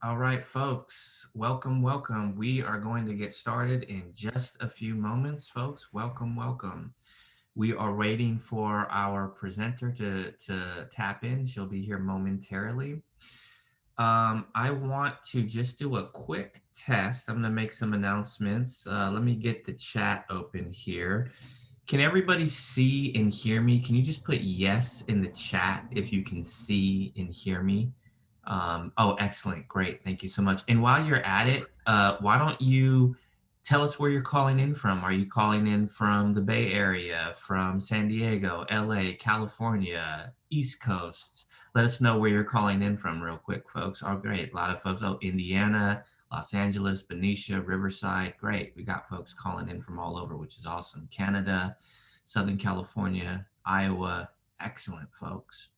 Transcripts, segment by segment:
All right, folks, welcome, welcome. We are going to get started in just a few moments, folks. Welcome, welcome. We are waiting for our presenter to tap in. She'll be here momentarily. I want to just do a quick test. I'm going to make some announcements. Let me get the chat open here. Can everybody see and hear me? Can you just put yes in the chat if you can see and hear me? Oh, excellent. Great. Thank you so much. And while you're at it, why don't you tell us where you're calling in from? Are you calling in from the Bay Area, from San Diego, LA, California, East Coast? Let us know where you're calling in from real quick, folks. Oh, great. A lot of folks. Oh, Indiana, Los Angeles, Benicia, Riverside. Great. We got folks calling in from all over, which is awesome. Canada, Southern California, Iowa. Excellent, folks.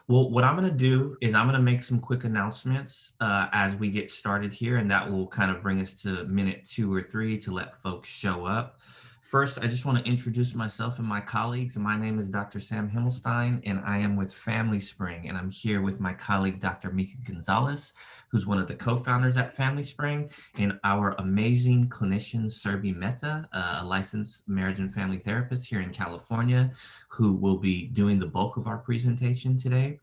Well, what I'm going to do is I'm going to make some quick announcements as we get started here, and that will kind of bring us to minute 2 or 3 to let folks show up. First, I just want to introduce myself and my colleagues. My name is Dr. Sam Himelstein, and I am with Family Spring, and I'm here with my colleague, Dr. Mica Gonzalez, who's one of the co-founders at Family Spring, and our amazing clinician, Mehta, a licensed marriage and family therapist here in California, who will be doing the bulk of our presentation today.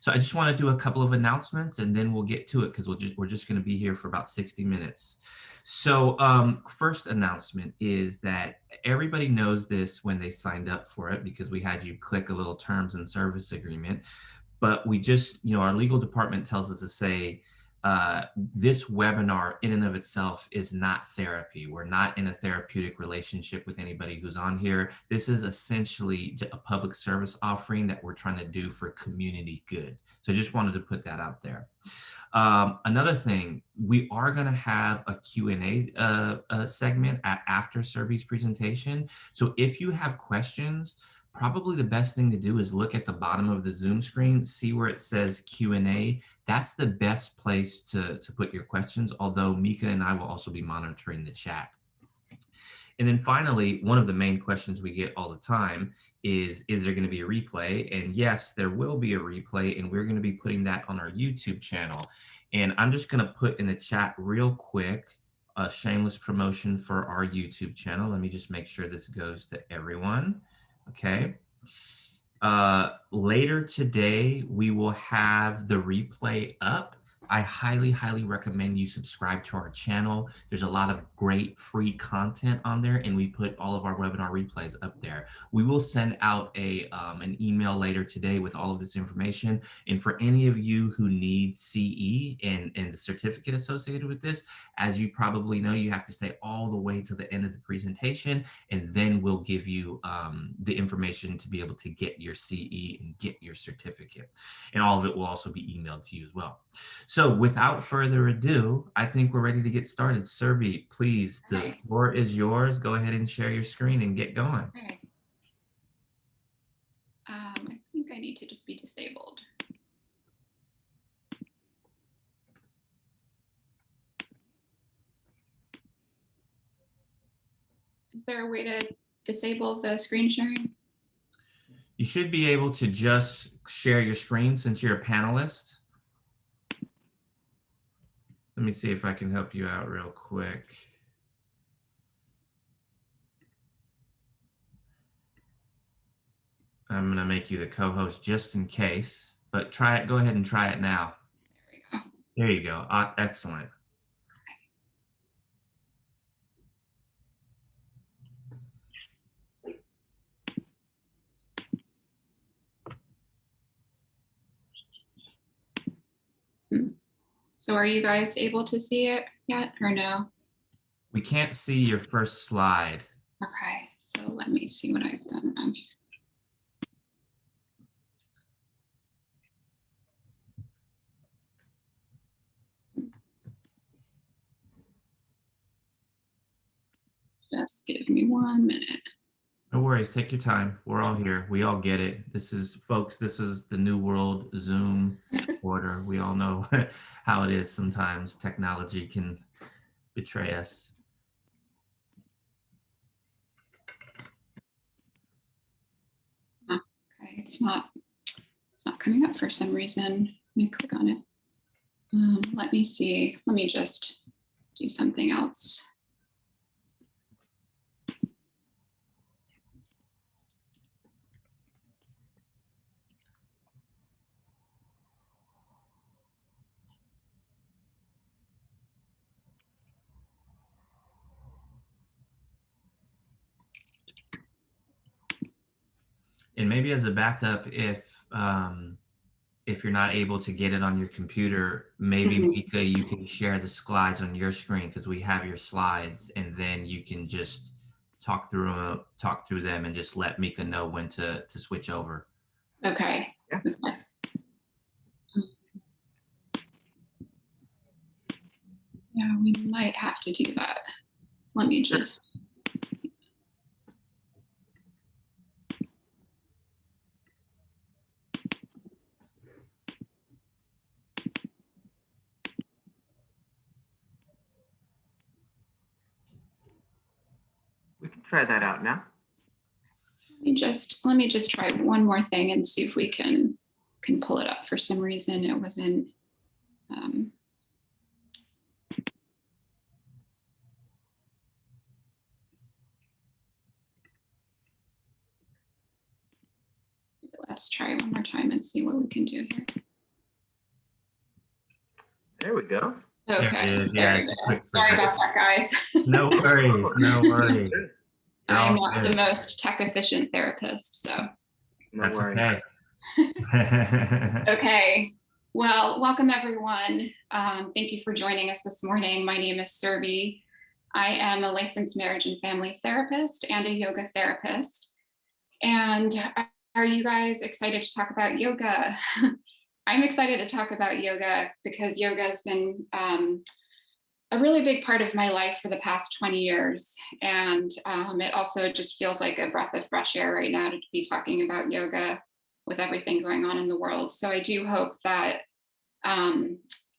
So I just want to do a couple of announcements and then we'll get to it because we're just going to be here for about 60 minutes. So first announcement is that everybody knows this when they signed up for it because we had you click a little terms and service agreement. But we just, our legal department tells us to say, this webinar in and of itself is not therapy. We're not in a therapeutic relationship with anybody who's on here. This is essentially a public service offering that we're trying to do for community good. So I just wanted to put that out there. Another thing, we are going to have a Q&A segment after Serbi's presentation. So if you have questions, probably the best thing to do is look at the bottom of the Zoom screen, see where it says Q&A. That's the best place to put your questions, although Mica and I will also be monitoring the chat. And then finally, one of the main questions we get all the time is there going to be a replay? And yes, there will be a replay, and we're going to be putting that on our YouTube channel. And I'm just going to put in the chat real quick a shameless promotion for our YouTube channel. Let me just make sure this goes to everyone. Okay. Later today, we will have the replay up. I highly, highly recommend you subscribe to our channel. There's a lot of great free content on there, and we put all of our webinar replays up there. We will send out an email later today with all of this information. And for any of you who need CE and the certificate associated with this, as you probably know, you have to stay all the way to the end of the presentation, and then we'll give you the information to be able to get your CE and get your certificate. And all of it will also be emailed to you as well. So without further ado, I think we're ready to get started. Serbi, please, the floor is yours. Go ahead and share your screen and get going. Okay. I think I need to just be disabled. Is there a way to disable the screen sharing? You should be able to just share your screen since you're a panelist. Let me see if I can help you out real quick. I'm going to make you the co-host just in case, but try it. Go ahead and try it now. There we go. There you go. Excellent. So are you guys able to see it yet or no? We can't see your first slide. Okay, so let me see what I've done wrong here. Just give me 1 minute. No worries. Take your time. We're all here. We all get it. This is, folks, this is the new world Zoom order. We all know how it is sometimes. Technology can betray us. Okay, it's not coming up for some reason. Let me click on it. Let me see. Let me just do something else. And maybe as a backup, if you're not able to get it on your computer, maybe Mica, you can share the slides on your screen because we have your slides, and then you can just talk through them, and just let Mica know when to switch over. Okay. Yeah. Okay. Yeah, we might have to do that. Let me just. We can try that out now. Let me just try one more thing and see if we can pull it up. For some reason, it wasn't. Let's try one more time and see what we can do here. There we go. Okay, there you go. Sorry about that, guys. No worries, no worries. I'm not the most tech efficient therapist, so. No That's worries. okay. Okay, well, welcome everyone. Thank you for joining us this morning. My name is Surbi. I am a licensed marriage and family therapist and a yoga therapist. And are you guys excited to talk about yoga? I'm excited to talk about yoga because yoga has been a really big part of my life for the past 20 years. And it also just feels like a breath of fresh air right now to be talking about yoga with everything going on in the world. So I do hope that the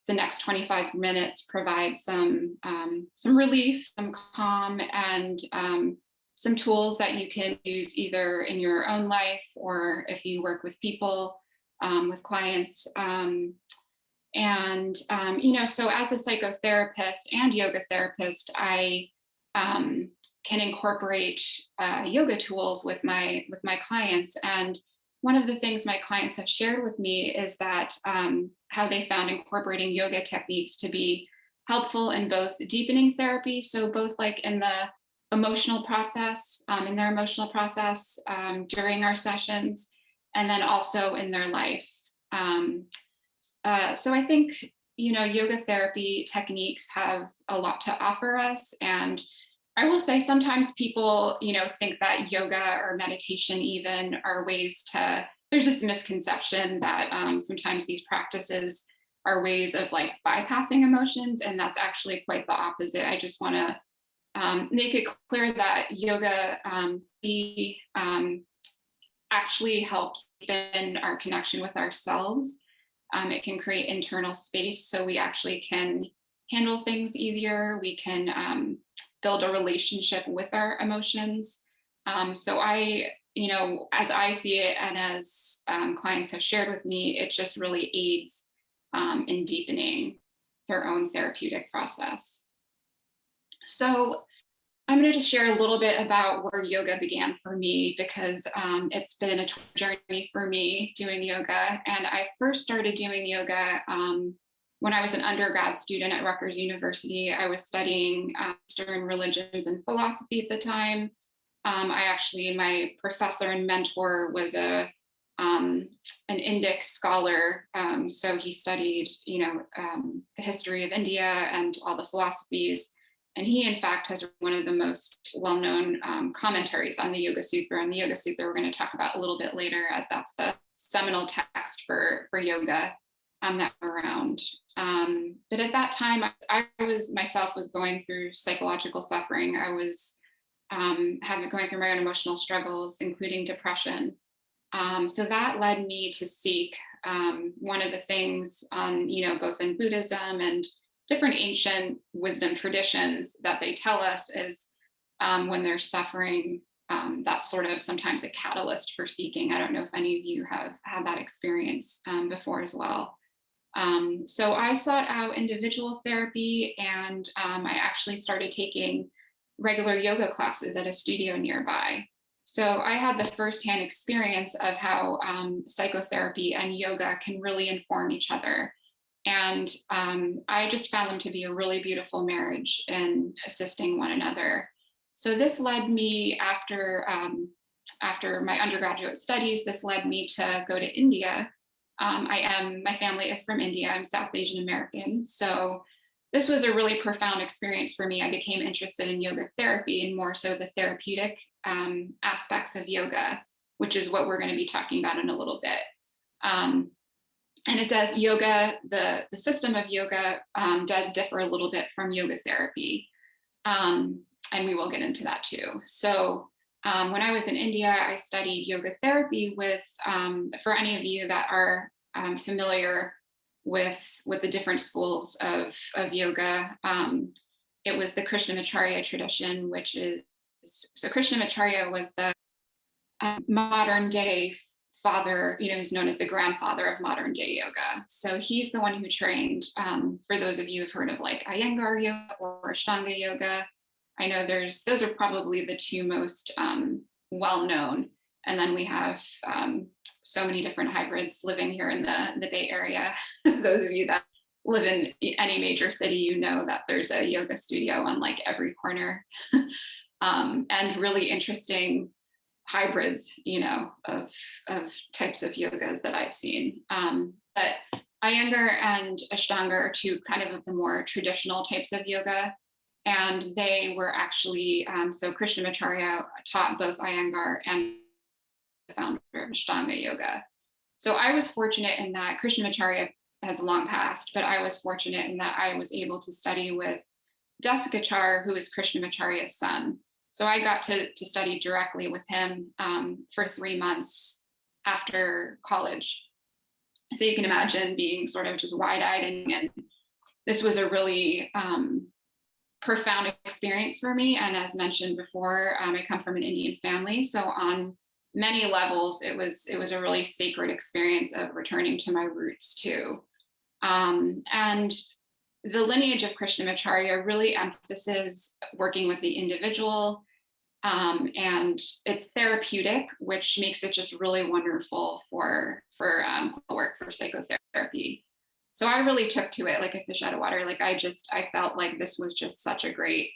next 25 minutes provide some relief, some calm, and some tools that you can use either in your own life or if you work with people, with clients. So as a psychotherapist and yoga therapist, I can incorporate yoga tools with my clients. And one of the things my clients have shared with me is that how they found incorporating yoga techniques to be helpful in both deepening therapy, so both like in the emotional process, in their emotional process during our sessions, and then also in their life. So I think, yoga therapy techniques have a lot to offer us. And I will say sometimes people, think that yoga or meditation even are ways there's this misconception that sometimes these practices are ways of like bypassing emotions. And that's actually quite the opposite. I just want to make it clear that yoga actually helps deepen our connection with ourselves. It can create internal space so we actually can handle things easier. We can build a relationship with our emotions. So as I see it and as clients have shared with me, it just really aids in deepening their own therapeutic process. So I'm going to just share a little bit about where yoga began for me because it's been a journey for me doing yoga. And I first started doing yoga when I was an undergrad student at Rutgers University. I was studying Eastern religions and philosophy at the time. My professor and mentor was an Indic scholar. So he studied, the history of India and all the philosophies. And he, in fact, has one of the most well-known commentaries on the Yoga Sutra. And the Yoga Sutra we're going to talk about a little bit later, as that's the seminal text for yoga that around. But at that time, I was going through psychological suffering. I was going through my own emotional struggles, including depression. So that led me to seek one of the things on, both in Buddhism and different ancient wisdom traditions that they tell us is when there's suffering, that's sort of sometimes a catalyst for seeking. I don't know if any of you have had that experience before as well. So I sought out individual therapy, and I actually started taking regular yoga classes at a studio nearby. So I had the firsthand experience of how psychotherapy and yoga can really inform each other. And I just found them to be a really beautiful marriage in assisting one another. So this led me after my undergraduate studies, this led me to go to India. My family is from India. I'm South Asian American. So this was a really profound experience for me. I became interested in yoga therapy and more so the therapeutic aspects of yoga, which is what we're going to be talking about in a little bit. And it does yoga, the system of yoga does differ a little bit from yoga therapy. And we will get into that too. So when I was in India, I studied yoga therapy with, for any of you that are familiar with the different schools of yoga, it was the Krishnamacharya tradition, which is, so Krishnamacharya was the modern day father, who's known as the grandfather of modern day yoga. So he's the one who trained, for those of you who've heard of like Iyengar yoga or Ashtanga yoga. I know those are probably the two most well-known. And then we have so many different hybrids living here in the Bay Area. Those of you that live in any major city, you know that there's a yoga studio on like every corner. And really interesting hybrids, of types of yogas that I've seen. But Iyengar and Ashtanga are two kind of the more traditional types of yoga. And they were actually, so Krishnamacharya taught both Iyengar and the founder of Ashtanga yoga. So I was fortunate in that Krishnamacharya has long passed, but I was fortunate in that I was able to study with Desikachar, who is Krishnamacharya's son. So I got to study directly with him for 3 months after college. So you can imagine being sort of just wide-eyed, and this was a really profound experience for me. And as mentioned before, I come from an Indian family. So on many levels, it was a really sacred experience of returning to my roots too. And the lineage of Krishnamacharya really emphasizes working with the individual, and it's therapeutic, which makes it just really wonderful for work for psychotherapy. So I really took to it like a fish out of water. Like I felt like this was just such a great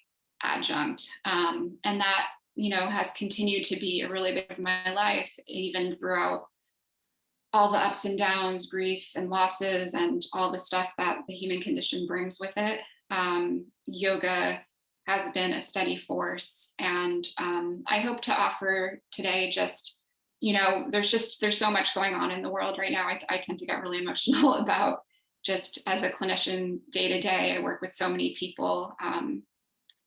adjunct, and that has continued to be a really big part of my life, even throughout all the ups and downs, grief and losses, and all the stuff that the human condition brings with it. Yoga has been a steady force, and I hope to offer today just, there's so much going on in the world right now. I tend to get really emotional about just as a clinician day to day. I work with so many people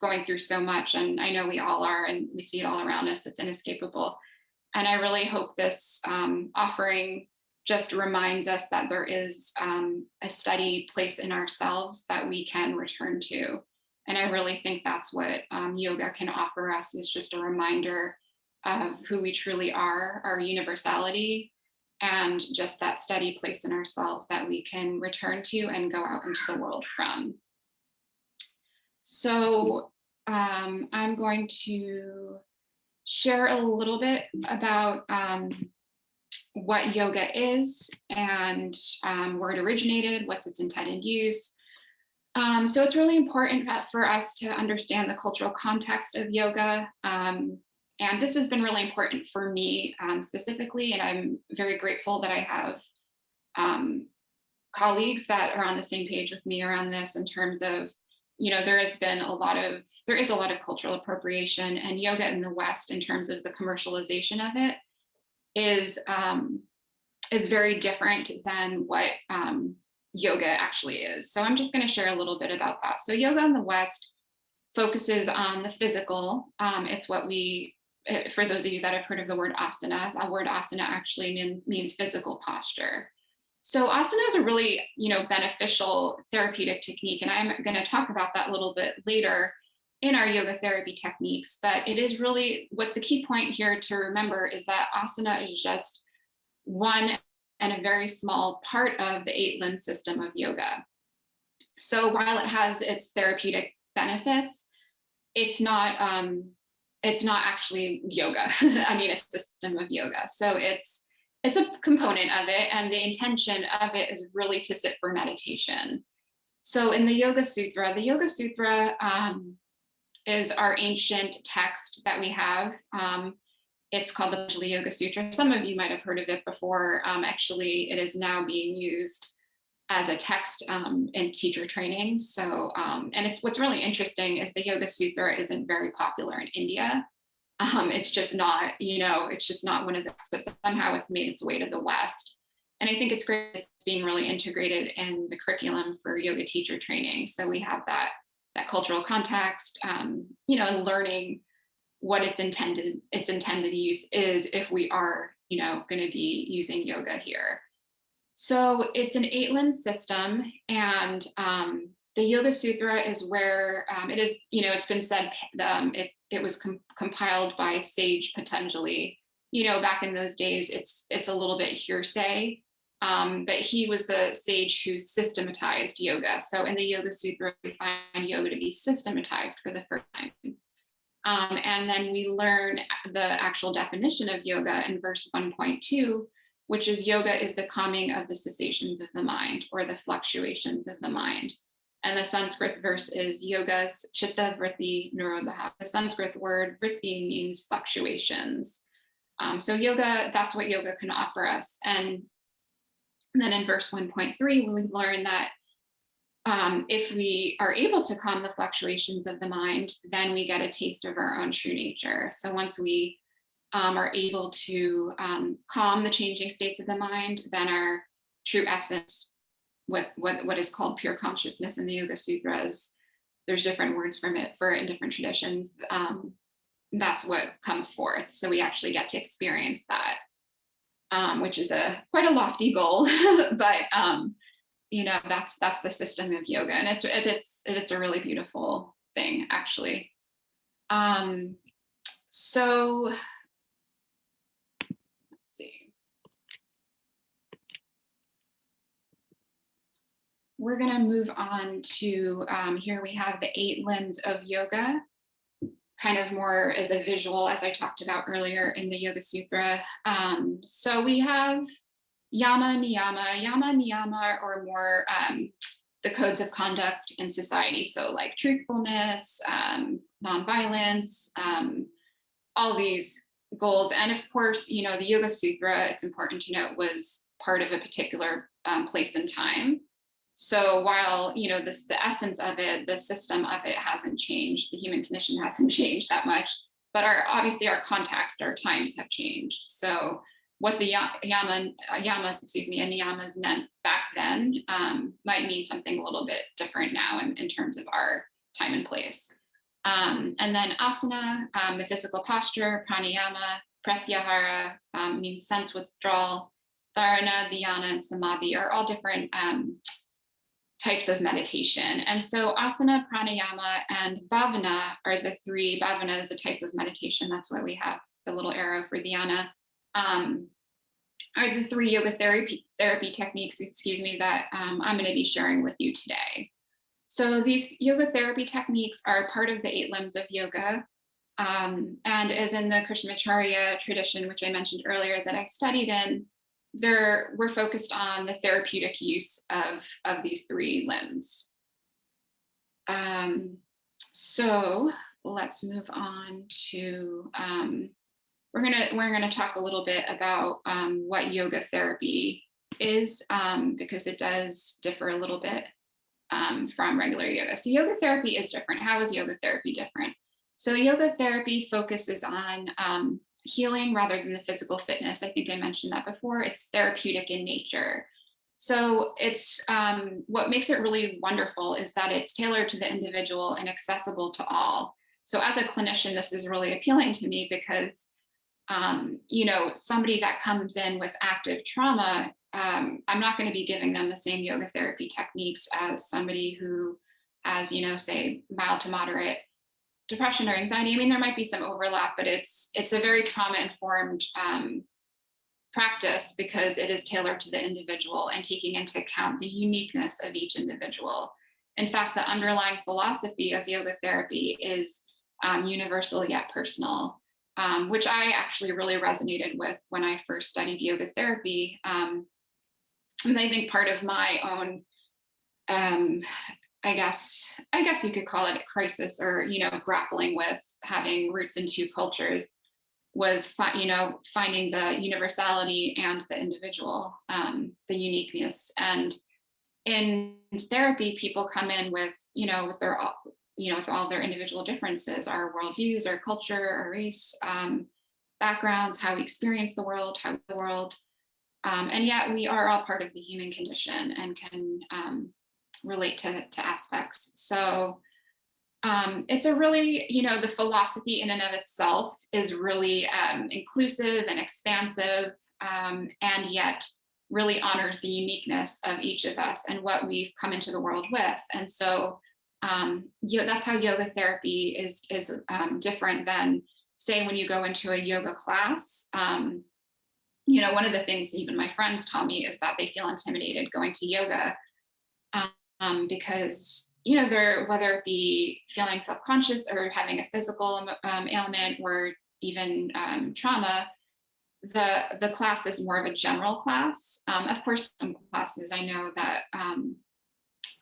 going through so much, and I know we all are, and we see it all around us. It's inescapable. And I really hope this offering just reminds us that there is a steady place in ourselves that we can return to. And I really think that's what yoga can offer us, is just a reminder of who we truly are, our universality, and just that steady place in ourselves that we can return to and go out into the world from. So I'm going to share a little bit about what yoga is and where it originated, what's its intended use. So it's really important for us to understand the cultural context of yoga. And this has been really important for me specifically, and I'm very grateful that I have colleagues that are on the same page with me around this, in terms of, there is a lot of cultural appropriation, and yoga in the West, in terms of the commercialization of it, is very different than what yoga actually is. So I'm just going to share a little bit about that. So yoga in the West focuses on the physical. It's what for those of you that have heard of the word asana, that word asana actually means physical posture. So asana is a really, beneficial therapeutic technique, and I'm going to talk about that a little bit later in our yoga therapy techniques. But it is really, what the key point here to remember is that asana is just one and a very small part of the 8-limb system of yoga. So while it has its therapeutic benefits, it's not actually yoga. I mean, it's a system of yoga. So it's a component of it, and the intention of it is really to sit for meditation. So in the Yoga Sutra is our ancient text that we have. It's called the Patanjali Yoga Sutra. Some of you might have heard of it before. Actually, it is now being used as a text in teacher training. So, and it's what's really interesting is the Yoga Sutra isn't very popular in India. It's just not, it's just not one of those, but somehow it's made its way to the West. And I think it's great it's being really integrated in the curriculum for yoga teacher training. So we have that cultural context, and learning what its intended use is if we are, going to be using yoga here. So it's an 8-limb system, and the Yoga Sutra is where it is, it's been said it was compiled by Sage Patanjali. Back in those days, it's a little bit hearsay, but he was the sage who systematized yoga. So in the Yoga Sutra, we find yoga to be systematized for the first time. And then we learn the actual definition of yoga in verse 1.2, which is yoga is the calming of the cessations of the mind, or the fluctuations of the mind. And the Sanskrit verse is yogas chitta vritti nirodha. The Sanskrit word vritti means fluctuations. So yoga, that's what yoga can offer us. And then in verse 1.3, we learn that if we are able to calm the fluctuations of the mind, then we get a taste of our own true nature. So once we are able to calm the changing states of the mind, then our true essence, what is called pure consciousness in the Yoga Sutras, there's different words for in different traditions. That's what comes forth. So we actually get to experience that, which is quite a lofty goal, but that's the system of yoga, and it's a really beautiful thing, actually. So let's see. We're going to move on to here we have the 8 limbs of yoga, kind of more as a visual, as I talked about earlier in the Yoga Sutra. So we have yama, niyama, or more the codes of conduct in society. So like truthfulness, nonviolence, all these goals. And of course, the Yoga Sutra, it's important to note, was part of a particular place and time. So while, the essence of it, the system of it hasn't changed, the human condition hasn't changed that much, but obviously our context, our times have changed. So what the yamas and niyamas meant back then might mean something a little bit different now in terms of our time and place. And then asana, the physical posture, pranayama, pratyahara means sense withdrawal, dharana, dhyana, and samadhi are all different types of meditation. And so asana, pranayama, and bhavana are the three. Bhavana is a type of meditation. That's why we have the little arrow for dhyana. Are the 3 yoga therapy techniques, that I'm going to be sharing with you today. So these yoga therapy techniques are part of the 8 limbs of yoga. And as in the Krishnamacharya tradition, which I mentioned earlier that I studied in, we're focused on the therapeutic use of these 3 limbs. So let's move on to, we're gonna talk a little bit about what yoga therapy is, because it does differ a little bit from regular yoga. So yoga therapy is different. How is yoga therapy different? So yoga therapy focuses on healing rather than the physical fitness. I think I mentioned that before. It's therapeutic in nature. So it's what makes it really wonderful is that it's tailored to the individual and accessible to all. So as a clinician, this is really appealing to me because somebody that comes in with active trauma, I'm not going to be giving them the same yoga therapy techniques as somebody who has, say mild to moderate depression or anxiety. I mean, there might be some overlap, but it's a very trauma-informed practice because it is tailored to the individual and taking into account the uniqueness of each individual. In fact, the underlying philosophy of yoga therapy is universal yet personal, which I actually really resonated with when I first studied yoga therapy. And I think part of my own, I guess you could call it a crisis, or grappling with having roots in two cultures, was finding the universality and the individual, the uniqueness. And in therapy, people come in with with all their individual differences, our worldviews, our culture, our race, backgrounds, how we experience the world, and yet we are all part of the human condition and can relate to aspects. So it's a really, the philosophy in and of itself is really inclusive and expansive, and yet really honors the uniqueness of each of us and what we've come into the world with. And so that's how yoga therapy is different than, say, when you go into a yoga class. One of the things even my friends tell me is that they feel intimidated going to yoga, because they're, whether it be feeling self-conscious or having a physical ailment or even trauma, the class is more of a general class. Of course, some classes I know that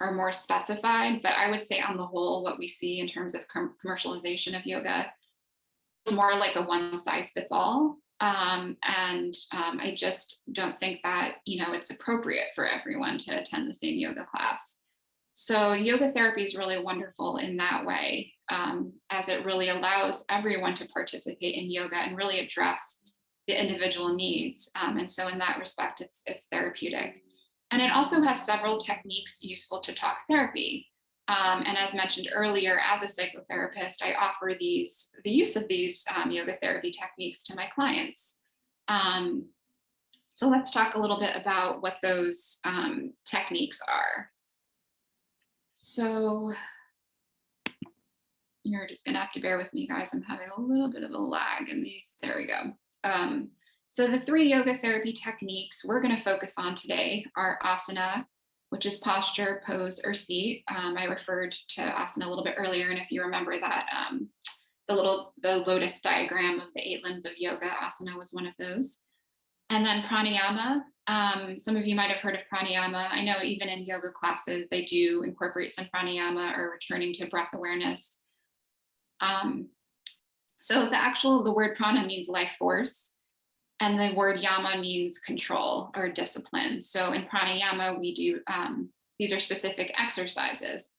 are more specified, but I would say on the whole, what we see in terms of commercialization of yoga is more like a one-size-fits-all. And I just don't think that it's appropriate for everyone to attend the same yoga class. So yoga therapy is really wonderful in that way, as it really allows everyone to participate in yoga and really address the individual needs. And so in that respect, it's therapeutic. And it also has several techniques useful to talk therapy. And as mentioned earlier, as a psychotherapist, I offer the use of these yoga therapy techniques to my clients. So let's talk a little bit about what those techniques are. So you're just gonna have to bear with me, guys. I'm having a little bit of a lag in these. There we go. So the 3 yoga therapy techniques we're gonna focus on today are asana, which is posture, pose, or seat. I referred to asana a little bit earlier, and if you remember that, the lotus diagram of the 8 limbs of yoga, asana was one of those. And then pranayama. Some of you might have heard of pranayama. I know even in yoga classes, they do incorporate some pranayama or returning to breath awareness. So the word prana means life force, and the word yama means control or discipline. So in pranayama, we do, these are specific exercises.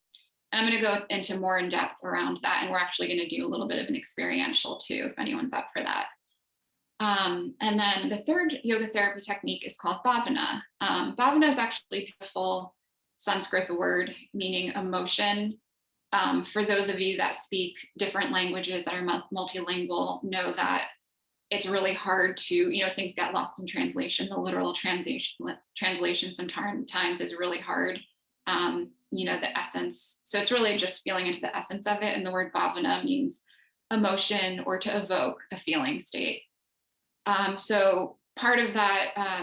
And I'm going to go into more in depth around that. And we're actually going to do a little bit of an experiential too, if anyone's up for that. And then the 3rd yoga therapy technique is called bhavana. Bhavana is actually a beautiful Sanskrit word meaning emotion. For those of you that speak different languages that are multilingual, know that it's really hard to, things get lost in translation. The literal translation sometimes is really hard. The essence. So it's really just feeling into the essence of it. And the word bhavana means emotion or to evoke a feeling state. So part of that,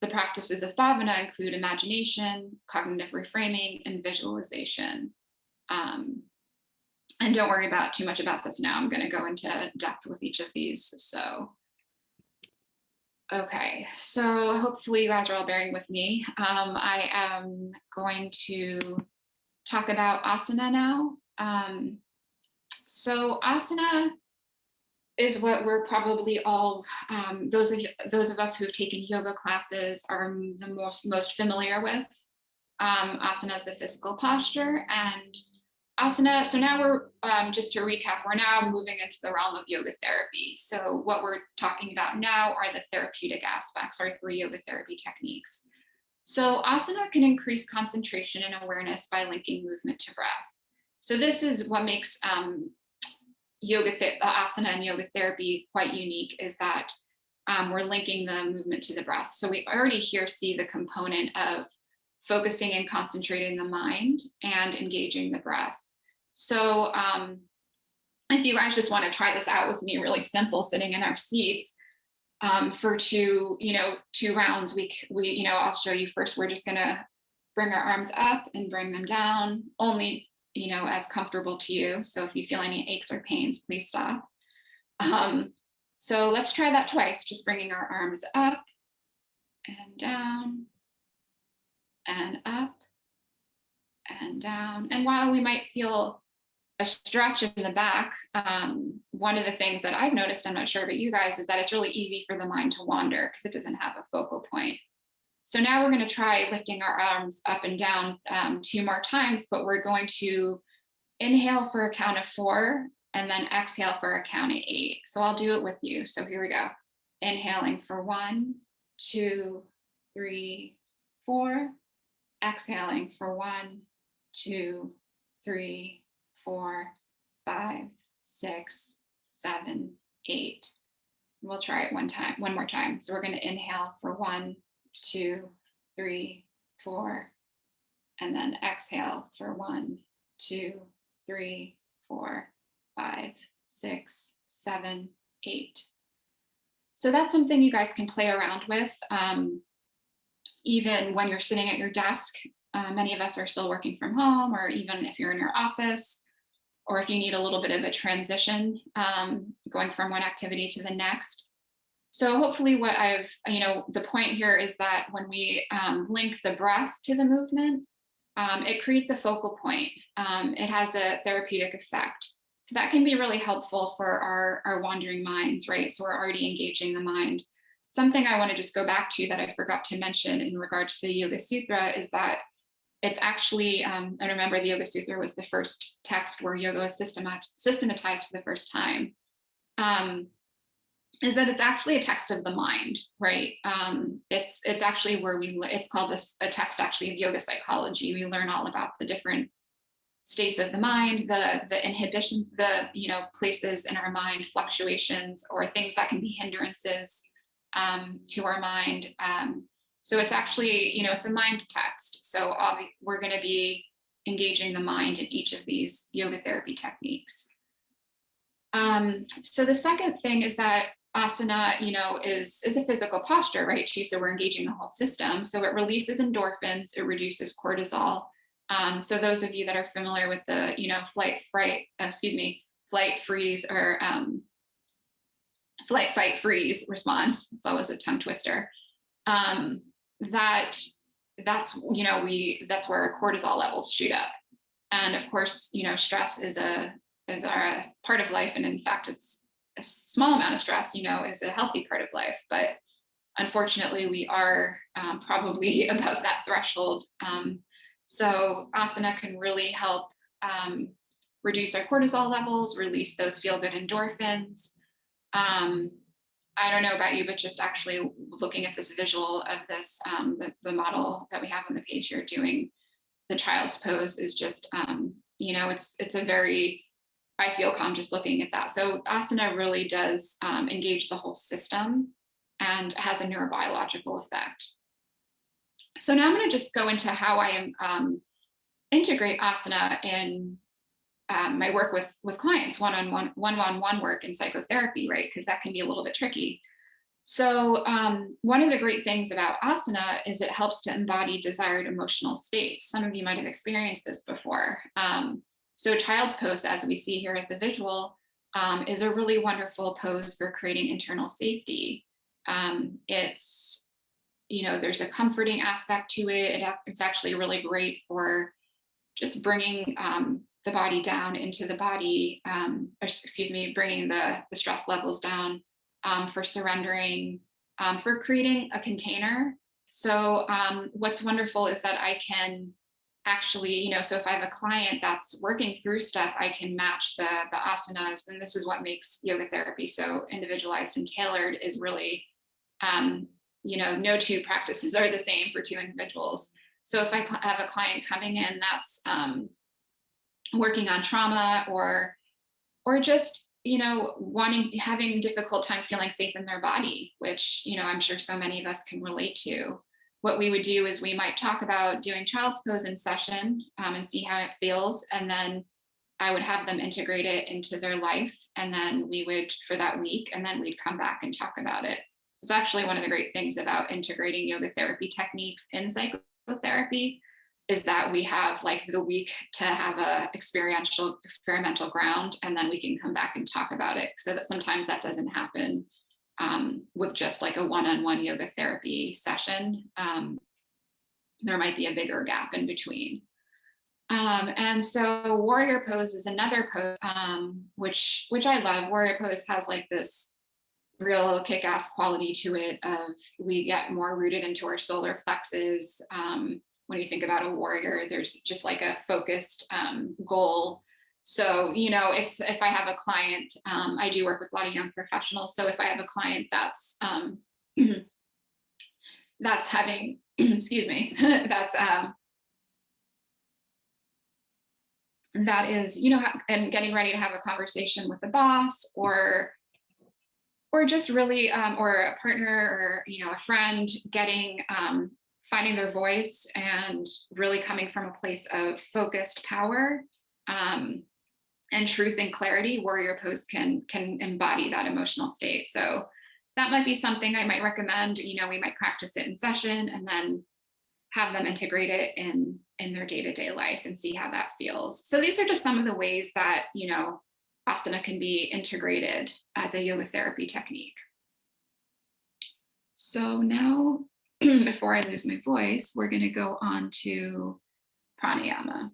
the practices of bhavana include imagination, cognitive reframing, and visualization. And don't worry about too much about this now. I'm going to go into depth with each of these. So, okay, so hopefully you guys are all bearing with me. I am going to talk about asana now. So asana is what we're probably all, those of us who've taken yoga classes are the most familiar with. Asana is the physical posture, and asana, so now we're, just to recap, we're now moving into the realm of yoga therapy. So what we're talking about now are the therapeutic aspects, our 3 yoga therapy techniques. So asana can increase concentration and awareness by linking movement to breath. So this is what makes asana and yoga therapy quite unique, is that we're linking the movement to the breath. So we already here see the component of focusing and concentrating the mind and engaging the breath. So if you guys just want to try this out with me, really simple, sitting in our seats, For two rounds, I'll show you first. We're just gonna bring our arms up and bring them down, only, as comfortable to you. So if you feel any aches or pains, please stop. So let's try that twice, just bringing our arms up and down and up and down. And while we might feel a stretch in the back, one of the things that I've noticed, I'm not sure about you guys, is that it's really easy for the mind to wander because it doesn't have a focal point. So now we're going to try lifting our arms up and down 2 more times, but we're going to inhale for a count of 4 and then exhale for a count of 8. So I'll do it with you. So here we go. Inhaling for 1, 2, 3, 4. Exhaling for 1, 2, 3, 4, 5, 6, 7, 8. We'll try it one more time. So we're going to inhale for 1, 2, 3, 4, and then exhale for 1, 2, 3, 4, 5, 6, 7, 8. So that's something you guys can play around with. Even when you're sitting at your desk, many of us are still working from home, or even if you're in your office, or if you need a little bit of a transition, going from one activity to the next. So hopefully the point here is that when we link the breath to the movement, it creates a focal point. It has a therapeutic effect. So that can be really helpful for our wandering minds, right? So we're already engaging the mind. Something I want to just go back to that I forgot to mention in regards to the Yoga Sutra is that it's actually, and remember the Yoga Sutra was the first text where yoga was systematized for the first time, is that it's actually a text of the mind, right? It's actually where it's called a text actually of yoga psychology. We learn all about the different states of the mind, the inhibitions, the places in our mind, fluctuations, or things that can be hindrances to our mind. So it's actually, it's a mind text. So we're going to be engaging the mind in each of these yoga therapy techniques. So the second thing is that asana, is a physical posture, right? So we're engaging the whole system. So it releases endorphins, it reduces cortisol. So those of you that are familiar with the, flight, freeze, or flight, fight, freeze response, it's always a tongue twister. That's where our cortisol levels shoot up. And of course, stress is a part of life. And in fact, it's a small amount of stress, is a healthy part of life. But unfortunately, we are probably above that threshold. So asana can really help reduce our cortisol levels, release those feel-good endorphins. I don't know about you, but just actually looking at this visual of this, the model that we have on the page here doing the child's pose is just, it's a very, I feel calm just looking at that. So asana really does engage the whole system and has a neurobiological effect. So now I'm going to just go into how I integrate asana in my work with clients, one-on-one work in psychotherapy, right? Because that can be a little bit tricky. So one of the great things about asana is it helps to embody desired emotional states. Some of you might have experienced this before. So child's pose, as we see here as the visual, is a really wonderful pose for creating internal safety. It's, there's a comforting aspect to it. It's actually really great for just bringing the body down into the body, bringing the stress levels down, for surrendering, for creating a container. So what's wonderful is that I can actually, so if I have a client that's working through stuff, I can match the asanas. And this is what makes yoga therapy so individualized and tailored, is really, no two practices are the same for two individuals. So if I have a client coming in that's working on trauma or just, having difficult time feeling safe in their body, which, I'm sure so many of us can relate to. What we would do is we might talk about doing child's pose in session and see how it feels. And then I would have them integrate it into their life. And then we would, for that week, and then we'd come back and talk about it. So it's actually one of the great things about integrating yoga therapy techniques in psychotherapy is that we have like the week to have a experimental ground, and then we can come back and talk about it, so that sometimes that doesn't happen with just like a one-on-one yoga therapy session. There might be a bigger gap in between. And so warrior pose is another pose, which I love. Warrior pose has like this real kick-ass quality to it of we get more rooted into our solar plexus. When you think about a warrior, there's just like a focused goal. So, if I have a client, I do work with a lot of young professionals. So if I have a client that's that's having, excuse me, that is, and getting ready to have a conversation with a boss or just really, or a partner or, a friend, finding their voice and really coming from a place of focused power and truth and clarity. Warrior pose can embody that emotional state. So that might be something I might recommend. We might practice it in session and then have them integrate it in their day-to-day life and see how that feels. So these are just some of the ways that, asana can be integrated as a yoga therapy technique. So now, before I lose my voice, we're going to go on to pranayama.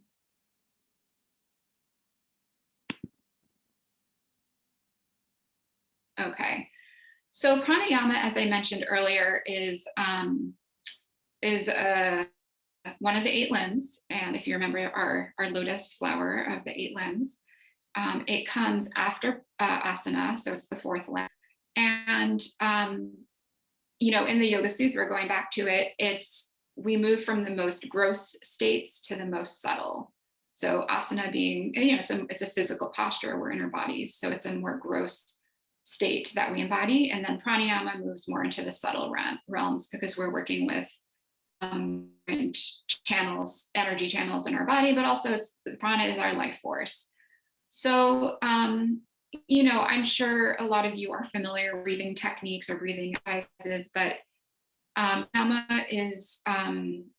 Okay, so pranayama, as I mentioned earlier, is one of the 8 limbs. And if you remember our lotus flower of the 8 limbs, it comes after asana, so it's the 4th limb. And in the Yoga Sutra, going back to it, we move from the most gross states to the most subtle. So asana being, it's a physical posture. We're in our bodies, so it's a more gross state that we embody. And then pranayama moves more into the subtle realms because we're working with channels, energy channels in our body, but also prana is our life force. So, I'm sure a lot of you are familiar with breathing techniques or breathing exercises, but pranayama is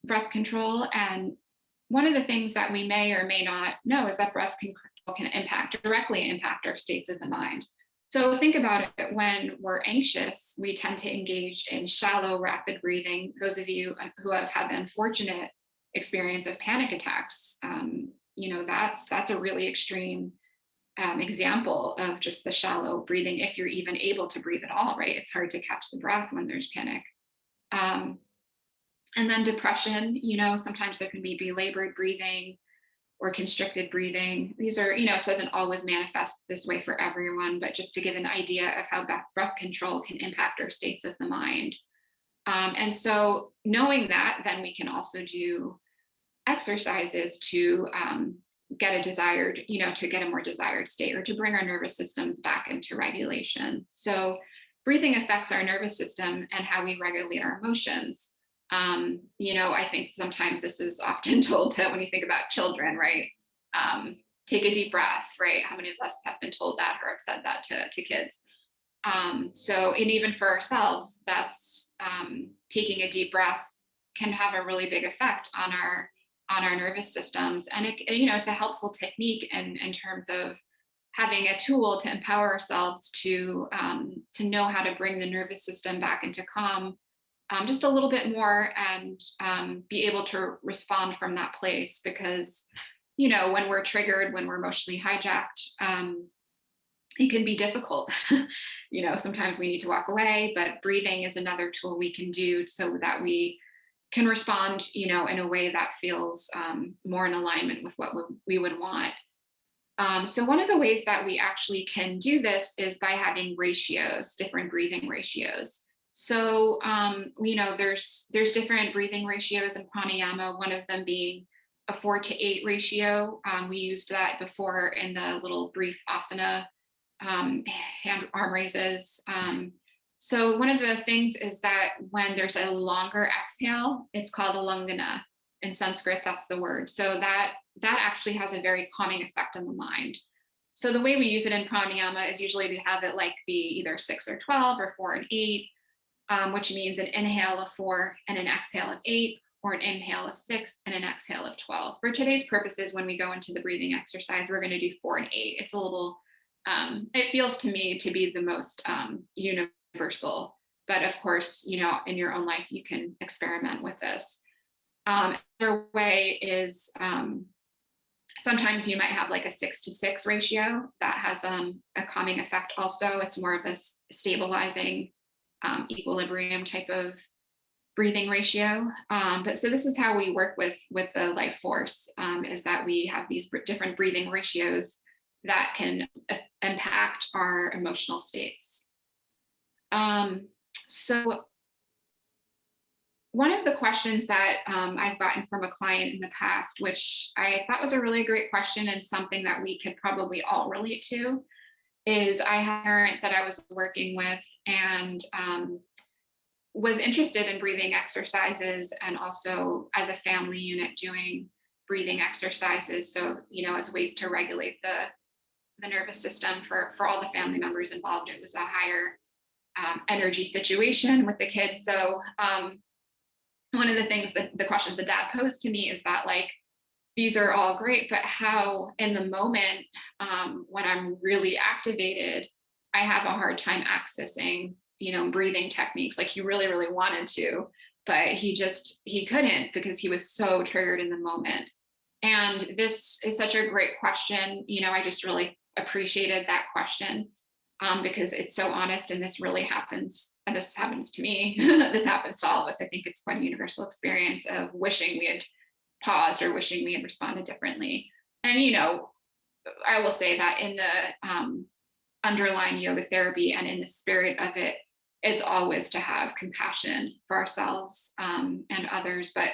breath control. And one of the things that we may or may not know is that breath control can directly impact our states of the mind. So think about it. When we're anxious, we tend to engage in shallow, rapid breathing. Those of you who have had the unfortunate experience of panic attacks, that's a really extreme example of just the shallow breathing, if you're even able to breathe at all, right? It's hard to catch the breath when there's panic. And then depression, sometimes there can be belabored breathing or constricted breathing. These are, it doesn't always manifest this way for everyone, but just to give an idea of how breath control can impact our states of the mind. And so knowing that, then we can also do exercises to get a more desired state, or to bring our nervous systems back into regulation. So breathing affects our nervous system and how we regulate our emotions. I think sometimes this is often told to, when you think about children, right? Take a deep breath, right? How many of us have been told that or have said that to kids? And even for ourselves, that's taking a deep breath can have a really big effect on our nervous systems. And it's a helpful technique in terms of having a tool to empower ourselves to know how to bring the nervous system back into calm just a little bit more, and be able to respond from that place. Because, when we're triggered, when we're emotionally hijacked, it can be difficult. Sometimes we need to walk away, but breathing is another tool we can do so that we can respond, in a way that feels more in alignment with what we would want. So one of the ways that we actually can do this is by having ratios, different breathing ratios. So, there's different breathing ratios in pranayama, one of them being a 4-to-8 ratio. We used that before in the little brief asana arm raises. So one of the things is that when there's a longer exhale, it's called a lungana. In Sanskrit, that's the word. So that actually has a very calming effect on the mind. So the way we use it in pranayama is usually to have it be either 6 or 12 or 4 and 8. which means an inhale of 4 and an exhale of 8, or an inhale of 6 and an exhale of 12. For today's purposes, when we go into the breathing exercise, we're going to do 4 and 8. It's a little, it feels to me to be the most universal. But of course, you know, in your own life, you can experiment with this. Another way is sometimes you might have like a 6-to-6 ratio that has a calming effect also. It's more of a stabilizing equilibrium type of breathing ratio. But so this is how we work with the life force, is that we have these different breathing ratios that can impact our emotional states. So one of the questions that I've gotten from a client in the past, which I thought was a really great question and something that we could probably all relate to, is I had a parent that I was working with and was interested in breathing exercises, and also as a family unit doing breathing exercises. So, you know, as ways to regulate the nervous system for all the family members involved. It was a higher energy situation with the kids. So one of the things that the questions the dad posed to me is that, like, these are all great, but how in the moment, when I'm really activated, I have a hard time accessing, you know, breathing techniques. Like, he really, really wanted to, but he couldn't, because he was so triggered in the moment. And this is such a great question. You know, I just really appreciated that question, because it's so honest, and this really happens, and this happens to me. This happens to all of us. I think it's quite a universal experience of wishing we had paused or wishing we had responded differently. And, you know, I will say that in the underlying yoga therapy and in the spirit of it, it's always to have compassion for ourselves and others. But,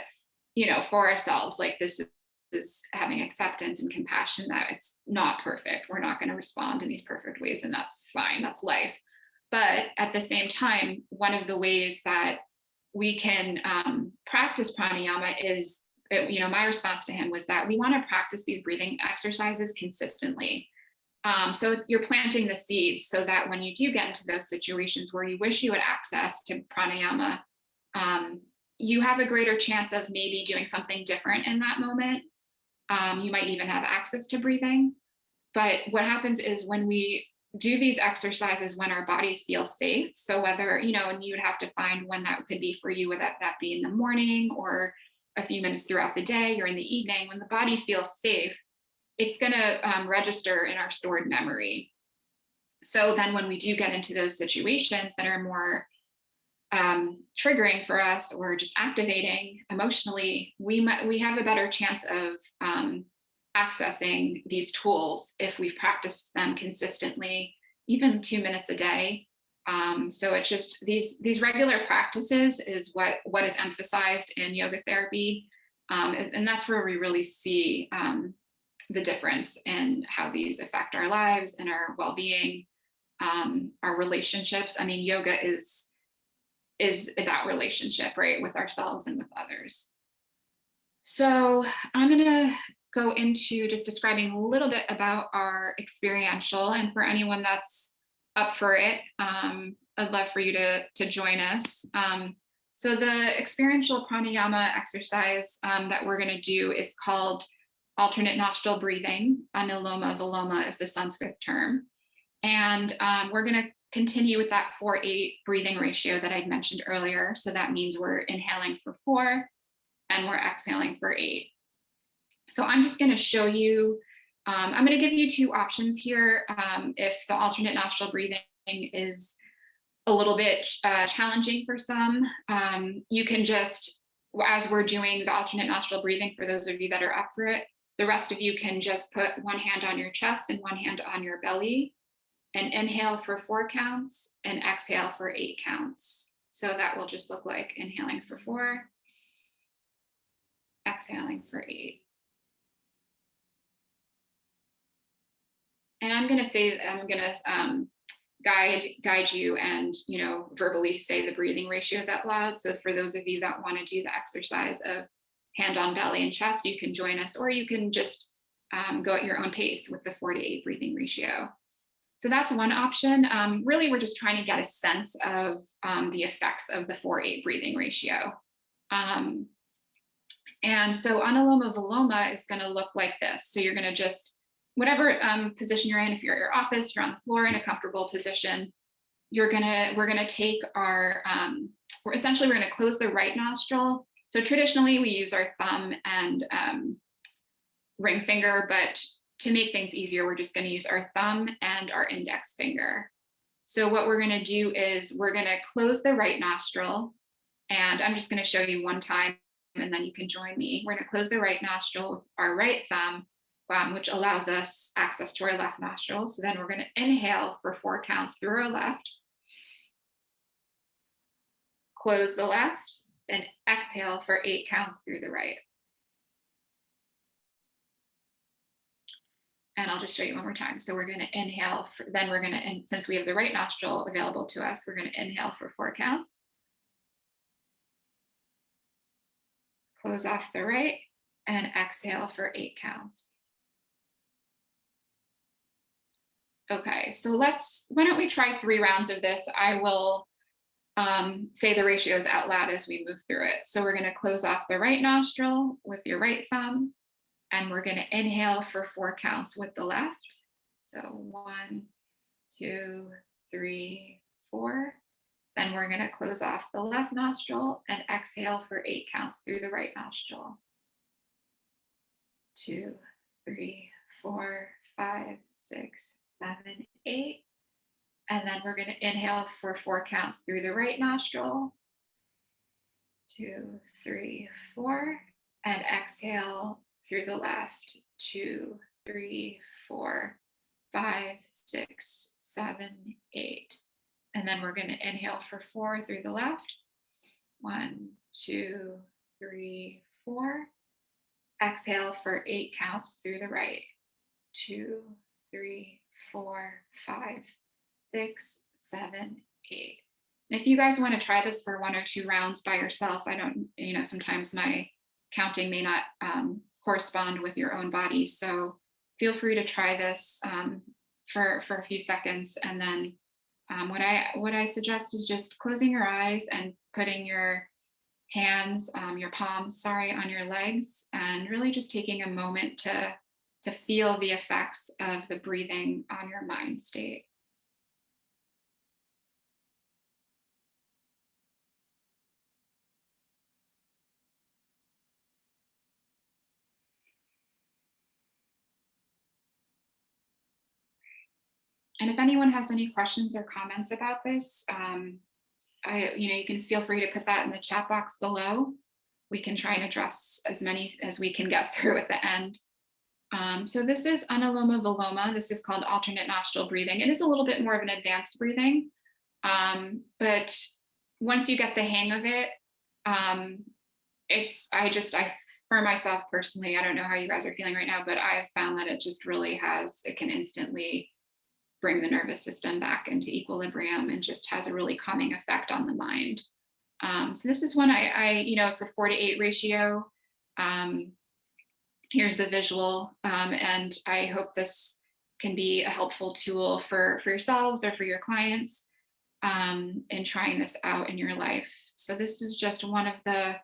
you know, for ourselves, like, this is having acceptance and compassion that it's not perfect. We're not going to respond in these perfect ways, and that's fine. That's life. But at the same time, one of the ways that we can practice pranayama is, you know, my response to him was that we want to practice these breathing exercises consistently. So you're planting the seeds so that when you do get into those situations where you wish you had access to pranayama, you have a greater chance of maybe doing something different in that moment. You might even have access to breathing. But what happens is, when we do these exercises when our bodies feel safe, so whether, you know, and you would have to find when that could be for you, whether that be in the morning or a few minutes throughout the day or in the evening, when the body feels safe, it's going to register in our stored memory. So then when we do get into those situations that are more triggering for us or just activating emotionally, we have a better chance of accessing these tools if we've practiced them consistently, even 2 minutes a day. So it's just these regular practices is what is emphasized in yoga therapy, and that's where we really see the difference in how these affect our lives and our well-being, our relationships. I mean, yoga is about relationship, right, with ourselves and with others. So I'm going to go into just describing a little bit about our experiential, and for anyone that's up for it, I'd love for you to join us. So the experiential pranayama exercise that we're going to do is called alternate nostril breathing. Anuloma viloma is the Sanskrit term. And we're going to continue with that 4-8 breathing ratio that I'd mentioned earlier. So that means we're inhaling for 4 and we're exhaling for 8. So I'm just going to show you, I'm going to give you 2 options here. If the alternate nostril breathing is a little bit challenging for some, you can just, as we're doing the alternate nostril breathing, for those of you that are up for it, the rest of you can just put one hand on your chest and one hand on your belly, and inhale for 4 counts and exhale for 8 counts. So that will just look like inhaling for 4, exhaling for 8. And I'm going to guide you and, you know, verbally say the breathing ratios out loud. So for those of you that want to do the exercise of hand on belly and chest, you can join us, or you can just go at your own pace with the 4 to 8 breathing ratio. So that's one option. Really, we're just trying to get a sense of the effects of the 4-8 breathing ratio. And so Anuloma Viloma is going to look like this. So you're going to just, whatever position you're in, if you're at your office, you're on the floor in a comfortable position, we're going to take our, we're going to close the right nostril. So traditionally we use our thumb and ring finger, but to make things easier, we're just going to use our thumb and our index finger. So what we're going to do is we're going to close the right nostril, and I'm just going to show you one time, and then you can join me. We're going to close the right nostril with our right thumb, which allows us access to our left nostril. So then we're going to inhale for 4 counts through our left, close the left, and exhale for 8 counts through the right. And I'll just show you one more time. So we're going to inhale, then we're going to, and since we have the right nostril available to us, we're going to inhale for 4 counts. Close off the right and exhale for 8 counts. Okay, so why don't we try 3 rounds of this? I will say the ratios out loud as we move through it. So we're going to close off the right nostril with your right thumb, and we're going to inhale for 4 counts with the left. So 1, 2, 3, 4. Then we're going to close off the left nostril and exhale for 8 counts through the right nostril. 2, 3, 4, 5, 6, 7, 8. And then we're going to inhale for 4 counts through the right nostril. 2, 3, 4. And exhale through the left. 2, 3, 4, 5, 6, 7, 8. And then we're going to inhale for 4 through the left. 1, 2, 3, 4. Exhale for 8 counts through the right. 2, 3, 4, 5, 6, 7, 8. And if you guys want to try this for 1 or 2 rounds by yourself, I don't, sometimes my counting may not correspond with your own body. So feel free to try this for a few seconds. And then what I suggest is just closing your eyes and putting your hands, your palms, on your legs, and really just taking a moment to feel the effects of the breathing on your mind state. And if anyone has any questions or comments about this, you can feel free to put that in the chat box below. We can try and address as many as we can get through at the end. So this is Anuloma Viloma. This is called alternate nostril breathing. It is a little bit more of an advanced breathing, but once you get the hang of it, for myself personally, I don't know how you guys are feeling right now, but I've found that it just really it can instantly bring the nervous system back into equilibrium and just has a really calming effect on the mind. So this is one it's a 4-8 ratio. Here's the visual, and I hope this can be a helpful tool for yourselves or for your clients in trying this out in your life. So this is just one of the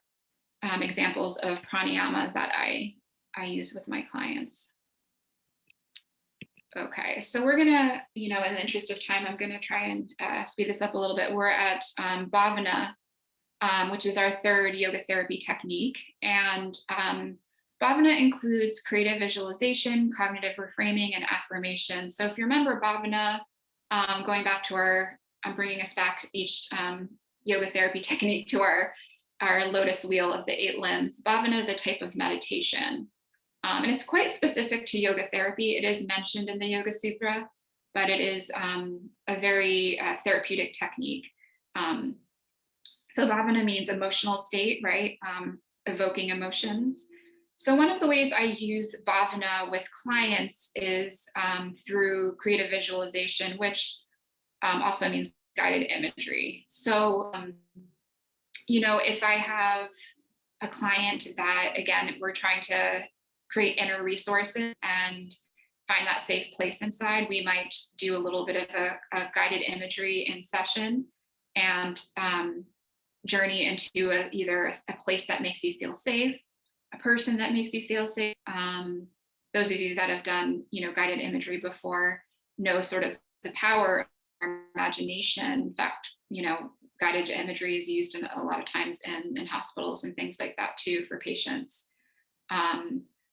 examples of pranayama that I use with my clients. Okay, so we're gonna, in the interest of time, I'm gonna try and speed this up a little bit. We're at Bhavana, which is our 3rd yoga therapy technique. And Bhavana includes creative visualization, cognitive reframing, and affirmation. So if you remember Bhavana, going back to I'm bringing us back each yoga therapy technique to our lotus wheel of the 8 limbs. Bhavana is a type of meditation. And it's quite specific to yoga therapy. It is mentioned in the Yoga Sutra, but it is a very therapeutic technique. So Bhavana means emotional state, right? Evoking emotions. So one of the ways I use Bhavana with clients is through creative visualization, which also means guided imagery. So, if I have a client that, again, we're trying to create inner resources and find that safe place inside, we might do a little bit of a guided imagery in session and journey into either a place that makes you feel safe, a person that makes you feel safe. Those of you that have done, guided imagery before know sort of the power of our imagination. In fact, guided imagery is used a lot of times in hospitals and things like that too for patients.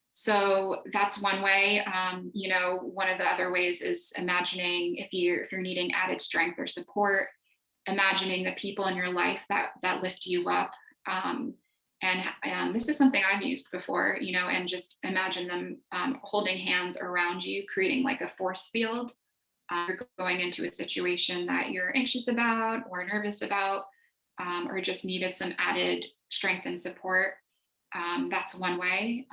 So that's one way. One of the other ways is imagining if you're needing added strength or support, imagining the people in your life that lift you up. And this is something I've used before, and just imagine them holding hands around you, creating like a force field. You're going into a situation that you're anxious about or nervous about, or just needed some added strength and support. That's one way.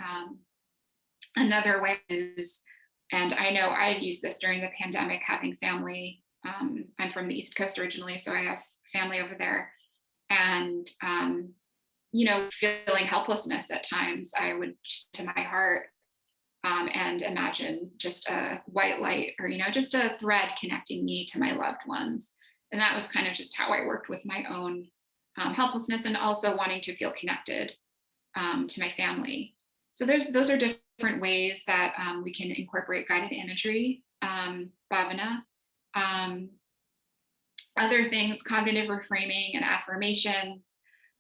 Another way is, and I know I've used this during the pandemic, having family. I'm from the East Coast originally, so I have family over there. And, feeling helplessness at times, I would to my heart and imagine just a white light or, just a thread connecting me to my loved ones. And that was kind of just how I worked with my own helplessness and also wanting to feel connected to my family. So those are different ways that we can incorporate guided imagery, bhavana. Other things, cognitive reframing and affirmations.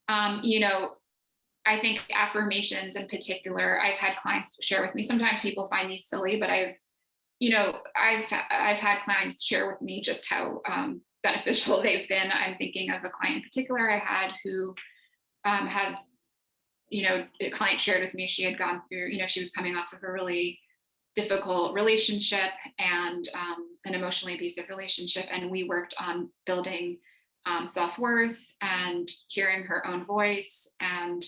I think affirmations in particular, I've had clients share with me. Sometimes people find these silly, but I've had clients share with me just how beneficial they've been. I'm thinking of a client in particular I had who had, a client shared with me, she had gone through, she was coming off of a really difficult relationship and an emotionally abusive relationship. And we worked on building self-worth and hearing her own voice. And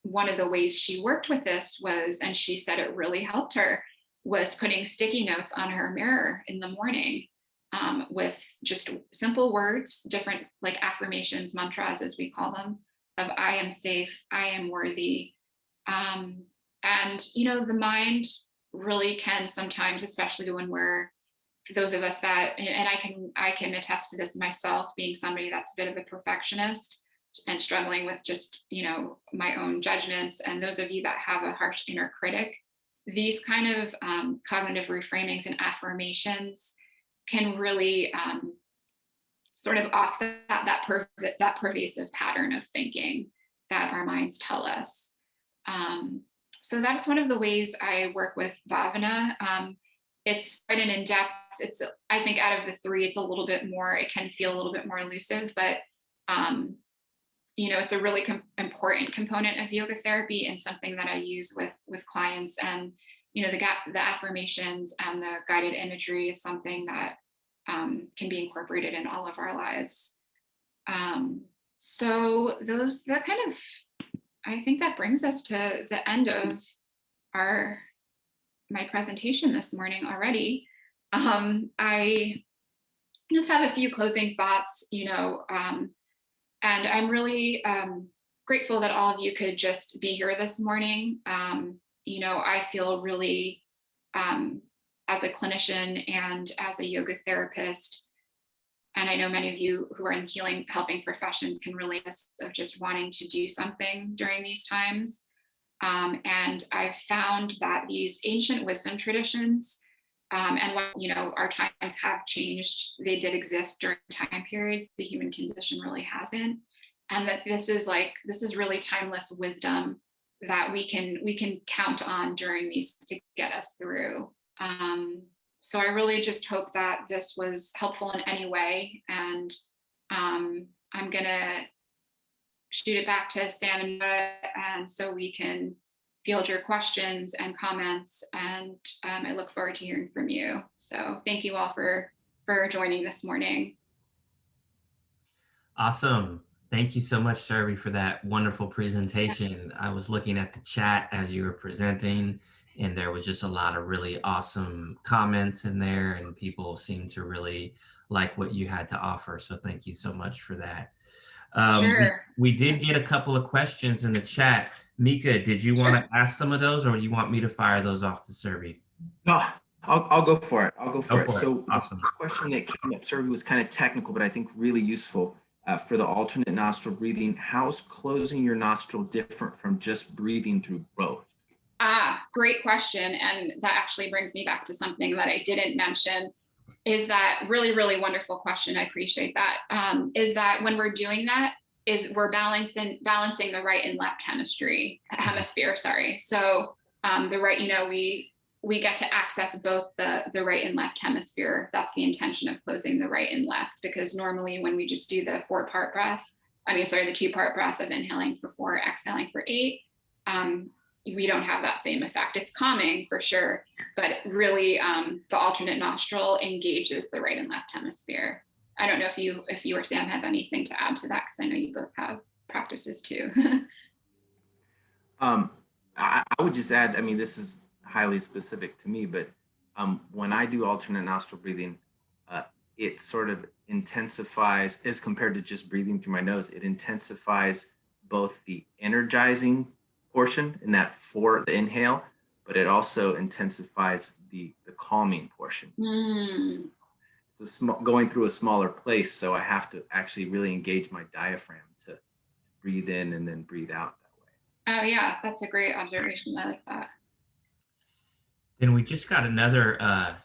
one of the ways she worked with this was, and she said it really helped her, was putting sticky notes on her mirror in the morning with just simple words, different like affirmations, mantras, as we call them, of I am safe, I am worthy. And, the mind really can sometimes, especially when we're, for those of us that, and I can attest to this myself, being somebody that's a bit of a perfectionist and struggling with just, my own judgments. And those of you that have a harsh inner critic, these kind of cognitive reframings and affirmations can really sort of offset that pervasive pattern of thinking that our minds tell us. So that's one of the ways I work with bhavana. It's quite an in-depth, I think out of the three, it's a little bit more, it can feel a little bit more elusive, but it's a really important component of yoga therapy and something that I use with clients. And, the affirmations and the guided imagery is something that can be incorporated in all of our lives. So I think that brings us to the end of my presentation this morning already. I just have a few closing thoughts, and I'm really grateful that all of you could just be here this morning. I feel really, as a clinician and as a yoga therapist, and I know many of you who are in healing, helping professions can relate this of just wanting to do something during these times. And I've found that these ancient wisdom traditions, and while, our times have changed, they did exist during time periods, the human condition really hasn't. And that this is really timeless wisdom that we can count on during these to get us through. So I really just hope that this was helpful in any way. And I'm gonna shoot it back to Sam and Mehta, and so we can field your questions and comments. And I look forward to hearing from you. So thank you all for joining this morning. Awesome. Thank you so much, Surabhi, for that wonderful presentation. I was looking at the chat as you were presenting, and there was just a lot of really awesome comments in there, and people seemed to really like what you had to offer. So thank you so much for that. Sure. We did get a couple of questions in the chat. Mica, did you want to ask some of those, or do you want me to fire those off to Surabhi? No, I'll go for it. I'll go Go for it. for it. So the Awesome. first question that came up, Survey, was kind of technical, but I think really useful for the alternate nostril breathing. How's closing your nostril different from just breathing through both? Great question. And that actually brings me back to something that I didn't mention is that really wonderful question. I appreciate that. Is that when we're doing that, is we're balancing the right and left hemisphere, sorry. So the right, we get to access both the right and left hemisphere. That's the intention of closing the right and left, because normally when we just do the the 2-part breath of inhaling for 4, exhaling for 8, we don't have that same effect. It's calming for sure, but really the alternate nostril engages the right and left hemisphere. I don't know if you or Sam have anything to add to that, because I know you both have practices too. Um, I would just add, I mean, this is highly specific to me, but when I do alternate nostril breathing, uh, it sort of intensifies, as compared to just breathing through my nose, it intensifies both the energizing portion in that for the inhale, but it also intensifies the calming portion. Mm. It's going through a smaller place, so I have to actually really engage my diaphragm to breathe in and then breathe out that way. Oh yeah, that's a great observation. I like that. Then we just got another a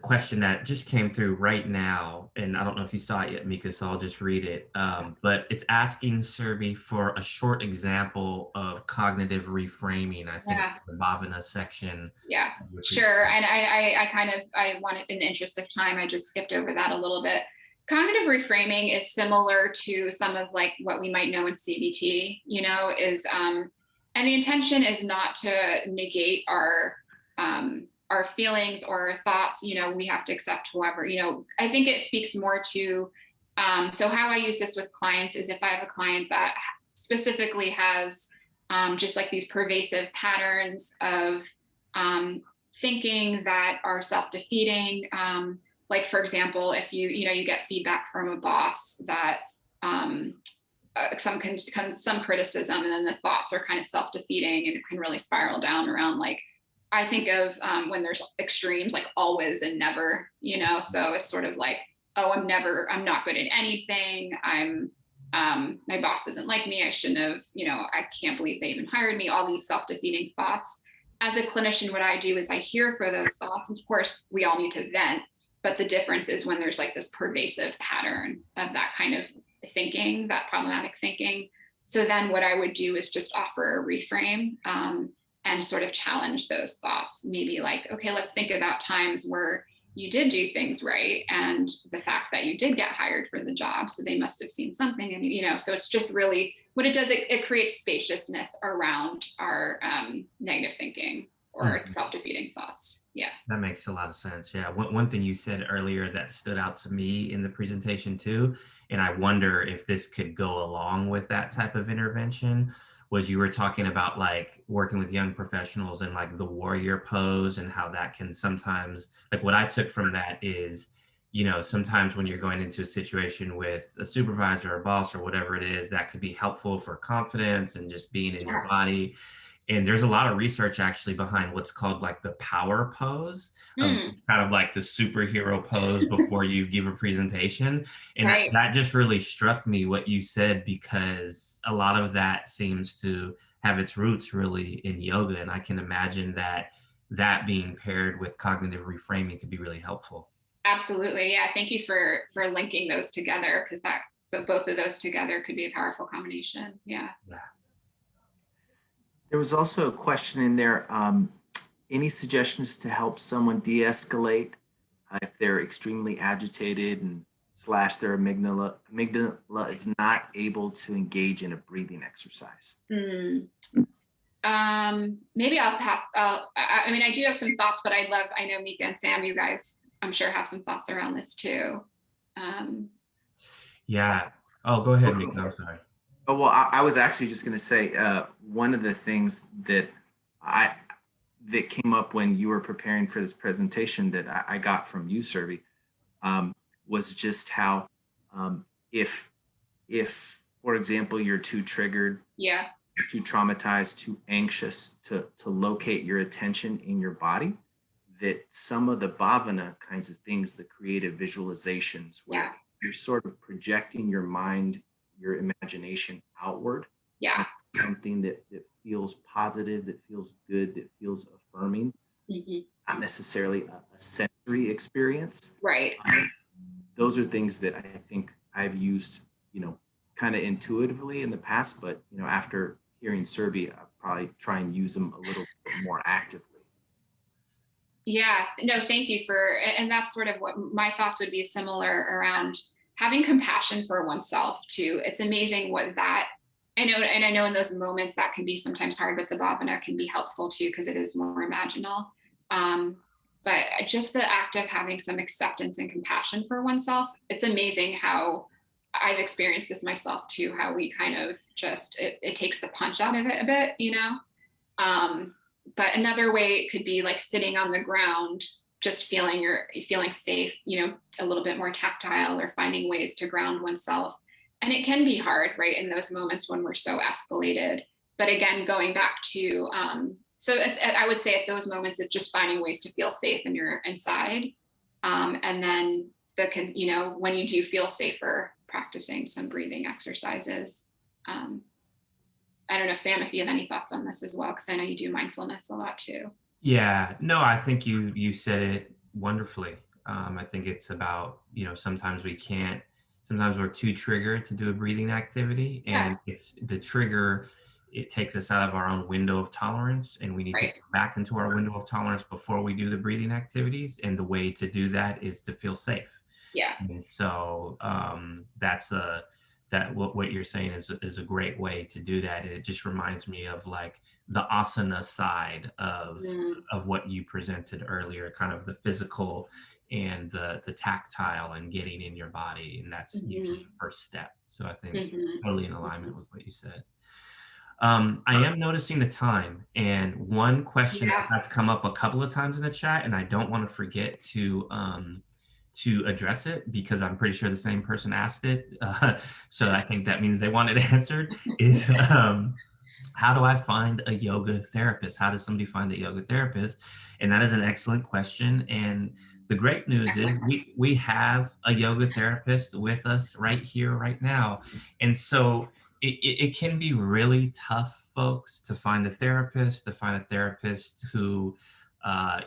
question that just came through right now, and I don't know if you saw it yet, Mika, so I'll just read it. But it's asking Survey for a short example of cognitive reframing. I think Yeah. the Bhavana section. Yeah, sure. And I wanted, in the interest of time, I just skipped over that a little bit. Cognitive reframing is similar to some of like what we might know in CBT, and the intention is not to negate our feelings or our thoughts. We have to accept whoever, I think it speaks more to, so how I use this with clients is if I have a client that specifically has just like these pervasive patterns of thinking that are self-defeating. Like for example, if you get feedback from a boss that some criticism, and then the thoughts are kind of self-defeating, and it can really spiral down around like, I think of when there's extremes like always and never, so it's sort of like, oh, I'm not good at anything. My boss doesn't like me. I shouldn't have, I can't believe they even hired me. All these self-defeating thoughts. As a clinician, what I do is I hear for those thoughts. Of course, we all need to vent, but the difference is when there's like this pervasive pattern of that kind of thinking, that problematic thinking. So then what I would do is just offer a reframe and sort of challenge those thoughts. Maybe like, okay, let's think about times where you did do things right, and the fact that you did get hired for the job, so they must have seen something. And so it's just really what it does. It creates spaciousness around our negative thinking or self-defeating thoughts. Yeah, that makes a lot of sense. Yeah, one thing you said earlier that stood out to me in the presentation too, and I wonder if this could go along with that type of intervention, was you were talking about like working with young professionals and like the warrior pose, and how that can sometimes, like what I took from that is, sometimes when you're going into a situation with a supervisor or boss or whatever it is, that could be helpful for confidence and just being in your body. And there's a lot of research actually behind what's called like the power pose. It's kind of like the superhero pose before you give a presentation. And right. that just really struck me what you said, because a lot of that seems to have its roots really in yoga. And I can imagine that being paired with cognitive reframing could be really helpful. Absolutely. Yeah. Thank you for linking those together, because so both of those together could be a powerful combination. Yeah. There was also a question in there. Any suggestions to help someone de-escalate if they're extremely agitated and / their amygdala is not able to engage in a breathing exercise? Maybe I'll pass. I do have some thoughts, but I know Mika and Sam, you guys, I'm sure have some thoughts around this too. Yeah. Oh, go ahead, Mika. I'm sorry. Oh, well, I was actually just going to say one of the things that came up when you were preparing for this presentation that I got from you, Survey, was just how if for example you're too triggered, too traumatized, too anxious to locate your attention in your body, that some of the bhavana kinds of things, the creative visualizations, where Yeah. you're sort of projecting your mind, your imagination outward Yeah. on something that feels positive, that feels good, that feels affirming, not necessarily a sensory experience. Right. Those are things that I think I've used, kind of intuitively in the past, but after hearing Serbi, I'll probably try and use them a little bit more actively. Yeah, no, thank you and that's sort of what my thoughts would be, similar around having compassion for oneself too. It's amazing what that, I know in those moments that can be sometimes hard, but the bhavana can be helpful too, because it is more imaginal. But just the act of having some acceptance and compassion for oneself, it's amazing how I've experienced this myself too, how we kind of just, it takes the punch out of it a bit, but another way it could be like sitting on the ground, just feeling safe, a little bit more tactile, or finding ways to ground oneself. And it can be hard, right, in those moments when we're so escalated. But again, going back to, I would say at those moments, it's just finding ways to feel safe in your inside. And then when you do feel safer, practicing some breathing exercises. I don't know, Sam, if you have any thoughts on this as well, because I know you do mindfulness a lot too. Yeah, no, I think you said it wonderfully. I think it's about, sometimes sometimes we're too triggered to do a breathing activity, and it's the trigger, it takes us out of our own window of tolerance, and we need to Right. come back into our window of tolerance before we do the breathing activities. And the way to do that is to feel safe. Yeah. And so what you're saying is a great way to do that. And it just reminds me of like the asana side of what you presented earlier, kind of the physical and the tactile and getting in your body. And that's usually the first step. So I think totally in alignment with what you said. I am noticing the time, and one question that has come up a couple of times in the chat, and I don't want to forget to address it, because I'm pretty sure the same person asked it. So I think that means they want it answered, is how do I find a yoga therapist? How does somebody find a yoga therapist? And that is an excellent question. And the great news is we have a yoga therapist with us right here, right now. And so it can be really tough, folks, to find a therapist who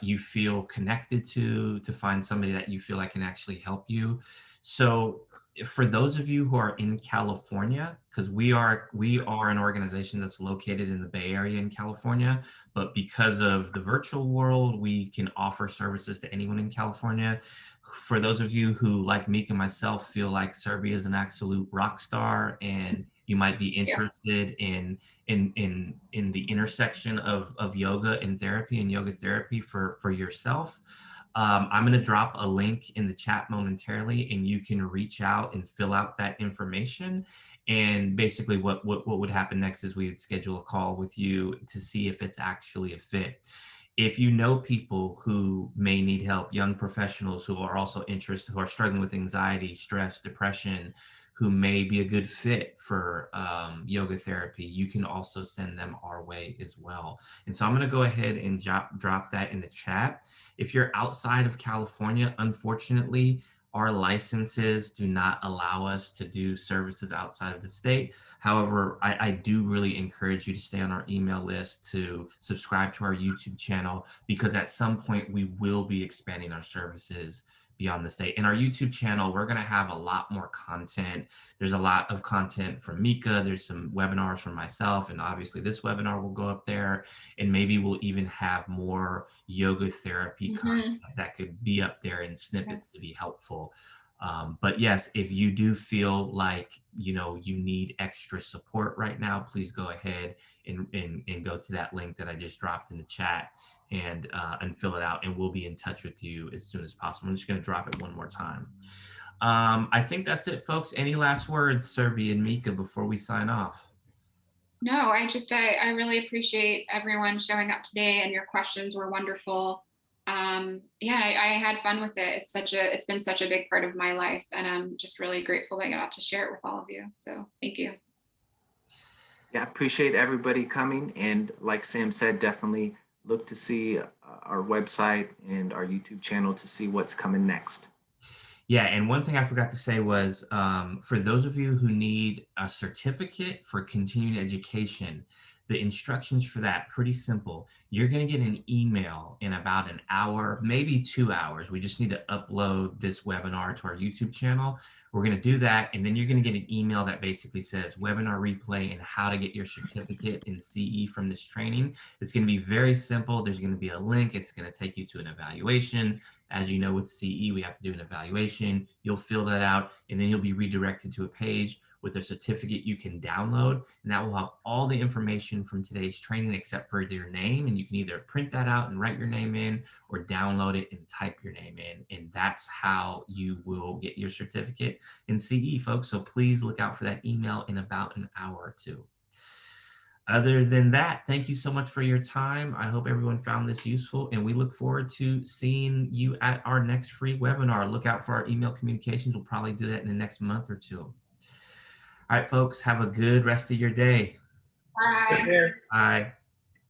you feel connected to find somebody that you feel like can actually help you. So for those of you who are in California, because we are an organization that's located in the Bay Area in California, but because of the virtual world, we can offer services to anyone in California. For those of you who, like Mika and myself, feel like Serbia is an absolute rock star, and you might be interested in the intersection of yoga and therapy and yoga therapy for yourself, I'm going to drop a link in the chat momentarily, and you can reach out and fill out that information. And basically what would happen next is we would schedule a call with you to see if it's actually a fit. If you know people who may need help, young professionals who are also interested, who are struggling with anxiety, stress, depression, who may be a good fit for yoga therapy, you can also send them our way as well. And so I'm going to go ahead and drop that in the chat. If you're outside of California, unfortunately, our licenses do not allow us to do services outside of the state. However, I do really encourage you to stay on our email list, to subscribe to our YouTube channel, because at some point we will be expanding our services beyond the state. In our YouTube channel, we're going to have a lot more content. There's a lot of content from Mika. There's some webinars from myself, and obviously this webinar will go up there. And maybe we'll even have more yoga therapy content that could be up there in snippets to be helpful. But yes, if you do feel like you need extra support right now, please go ahead and go to that link that I just dropped in the chat and fill it out, and we'll be in touch with you as soon as possible. I'm just going to drop it one more time. I think that's it, folks. Any last words, Serbi and Mika, before we sign off? No, I really appreciate everyone showing up today, and your questions were wonderful. I had fun with it. It's been such a big part of my life, and I'm just really grateful that I got to share it with all of you. So thank you. Yeah, I appreciate everybody coming. And like Sam said, definitely look to see our website and our YouTube channel to see what's coming next. Yeah, and one thing I forgot to say was for those of you who need a certificate for continuing education, the instructions for that pretty simple. You're going to get an email in about an hour, maybe 2 hours. We just need to upload this webinar to our YouTube channel. We're going to do that, and then you're going to get an email that basically says webinar replay and how to get your certificate in CE from this training. It's going to be very simple. There's going to be a link. It's going to take you to an evaluation. As you know, with CE, we have to do an evaluation. You'll fill that out, and then you'll be redirected to a page with a certificate you can download, and that will have all the information from today's training except for your name, and you can either print that out and write your name in or download it and type your name in, and that's how you will get your certificate in CE, folks. So please look out for that email in about an hour or two. Other than that, thank you so much for your time. I hope everyone found this useful, and we look forward to seeing you at our next free webinar. Look out for our email communications. We'll probably do that in the next month or two. All right, folks, have a good rest of your day. Bye. Take care. Bye.